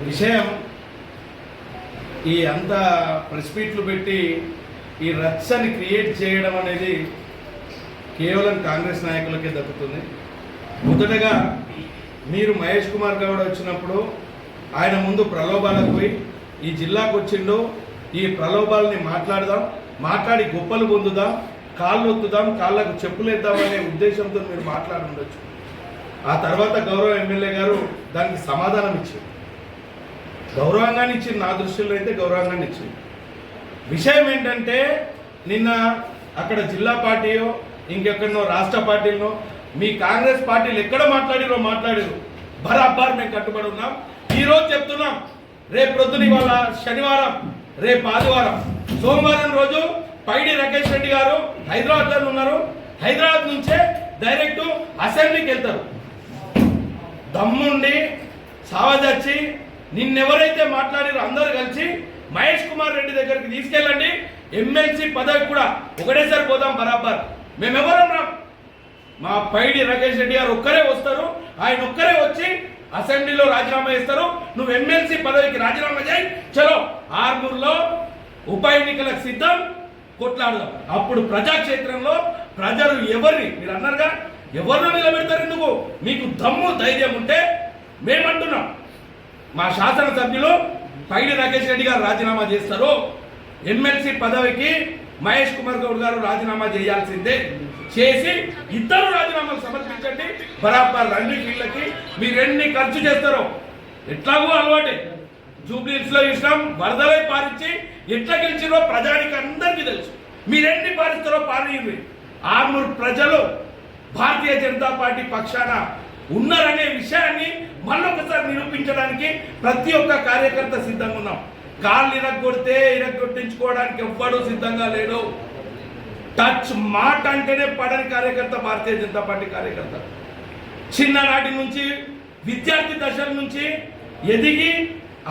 విషయం ఈ అంత ప్రెస్ మీట్లు పెట్టి ఈ రచ్చని క్రియేట్ చేయడం అనేది కేవలం కాంగ్రెస్ నాయకులకే దక్కుతుంది. మొదటగా మీరు మహేష్ కుమార్ గౌడ్ వచ్చినప్పుడు ఆయన ముందు ప్రలోభాలకు పోయి ఈ జిల్లాకు వచ్చిండు, ఈ ప్రలోభాలని మాట్లాడదాం, మాట్లాడి గొప్పలు పొందుదాం, కాళ్ళు ఒత్తుదాం, కాళ్ళకు చెప్పులు వేద్దామనే ఉద్దేశంతో మీరు మాట్లాడుండొచ్చు. ఆ తర్వాత గౌరవ ఎమ్మెల్యే గారు దానికి సమాధానం ఇచ్చారు. గౌరవంగానే ఇచ్చింది, నా దృష్టిలో అయితే గౌరవంగానే ఇచ్చింది. విషయం ఏంటంటే నిన్న అక్కడ జిల్లా పార్టీయో ఇంకెక్కడనో రాష్ట్ర పార్టీలనో మీ కాంగ్రెస్ పార్టీలు ఎక్కడ మాట్లాడారు బరాబర్ మేము కట్టుబడి ఉన్నాం. ఈరోజు చెప్తున్నాం, రేపు ప్రొద్దున ఇవాళ శనివారం, రేపు ఆదివారం, సోమవారం రోజు పైడి రాకేష్ రెడ్డి గారు హైదరాబాద్లో ఉన్నారు. హైదరాబాద్ నుంచే డైరెక్ట్ అసెంబ్లీకి వెళ్తారు. దమ్ముండి సావదచ్చి నిన్నెవరైతే మాట్లాడారో అందరూ కలిసి మహేష్ కుమార్ రెడ్డి దగ్గరికి తీసుకెళ్ళండి, ఎమ్మెల్సీ పదవి కూడా ఒకటేసారి పోదాం బరాబర్. మేమెవరం రా, మా పైడి రాకేష్ రెడ్డి గారు ఒక్కరే వస్తారు, ఆయన ఒక్కరే వచ్చి అసెంబ్లీలో రాజీనామా చేస్తారు. నువ్వు ఎమ్మెల్సీ పదవికి రాజీనామా చేయి, చలో ఆర్మూర్లో ఉప ఎన్నికలకు సిద్ధం, కొట్లాడదాం. అప్పుడు ప్రజాక్షేత్రంలో ప్రజలు ఎవరిని, మీరు అన్నారుగా, ఎవరిని నిలబెడతారు? ఎందుకు మీకు దమ్ము ధైర్యం ఉంటే మేమంటున్నాం, మా శాసనసభ్యులు పైడి రాకేష్ రెడ్డి గారు రాజీనామా చేస్తారు, ఎమ్మెల్సీ పదవికి మహేష్ కుమార్ గౌడ్ గారు రాజీనామా చేయాల్సిందే, చేసి ఇద్దరు రాజీనామాలు సమర్పించండి, బరాబర్ రండి ఫీల్డ్లకి. మీరెన్ని ఖర్చు చేస్తారో ఎట్లాగో అలవాటే, జూబ్లీహిల్స్ లో ఇష్టం వరదలై పారించి ఎట్లా గెలిచిరో ప్రజానికి అందరికీ తెలుసు. మీరెన్ని పారిస్తారో పారియండి. ఆర్మూర్ ప్రజలు భారతీయ జనతా పార్టీ పక్షాన ఉన్నారనే విషయాన్ని మళ్ళొకసారి నిరూపించడానికి ప్రతి ఒక్క కార్యకర్త సిద్ధంగా ఉన్నాం. కాళ్ళు ఇరగొట్టించుకోవడానికి ఎవ్వడూ సిద్ధంగా లేడు. టచ్ మాట అంటేనే పడని కార్యకర్త భారతీయ జనతా పార్టీ కార్యకర్త. చిన్ననాటి నుంచి విద్యార్థి దశల నుంచి ఎదిగి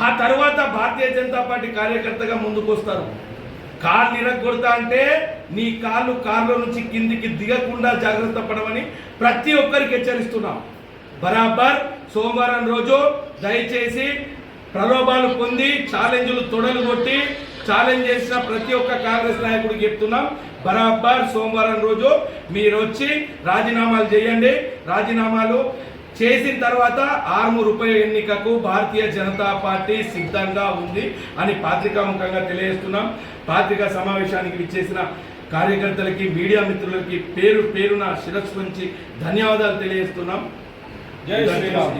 ఆ తర్వాత భారతీయ జనతా పార్టీ కార్యకర్తగా ముందుకు వస్తారు. కాళ్ళు ఇరగొడతా అంటే నీ కాళ్ళు కార్లో నుంచి కిందికి దిగకుండా జాగ్రత్త పడమని ప్రతి ఒక్కరికి హెచ్చరిస్తున్నాం. బరాబర్ సోమవారం రోజు దయచేసి ప్రలోభాలు పొంది ఛాలెంజ్లు తొడలు కొట్టి ఛాలెంజ్ చేసిన ప్రతి ఒక్క కాంగ్రెస్ నాయకుడికి చెప్తున్నాం, బరాబర్ సోమవారం రోజు మీరు వచ్చి రాజీనామాలు చేయండి. రాజీనామాలు చేసిన తర్వాత ఆర్మూర్ ఉప ఎన్నికకు భారతీయ జనతా పార్టీ సిద్ధంగా ఉంది అని పత్రికాముఖంగా తెలియజేస్తున్నాం. పత్రికా సమావేశానికి విచ్చేసిన కార్యకర్తలకి, మీడియా మిత్రులకి పేరున శిరస్సు నుంచి ధన్యవాదాలు తెలియజేస్తున్నాం. జై శ్రీరామ్.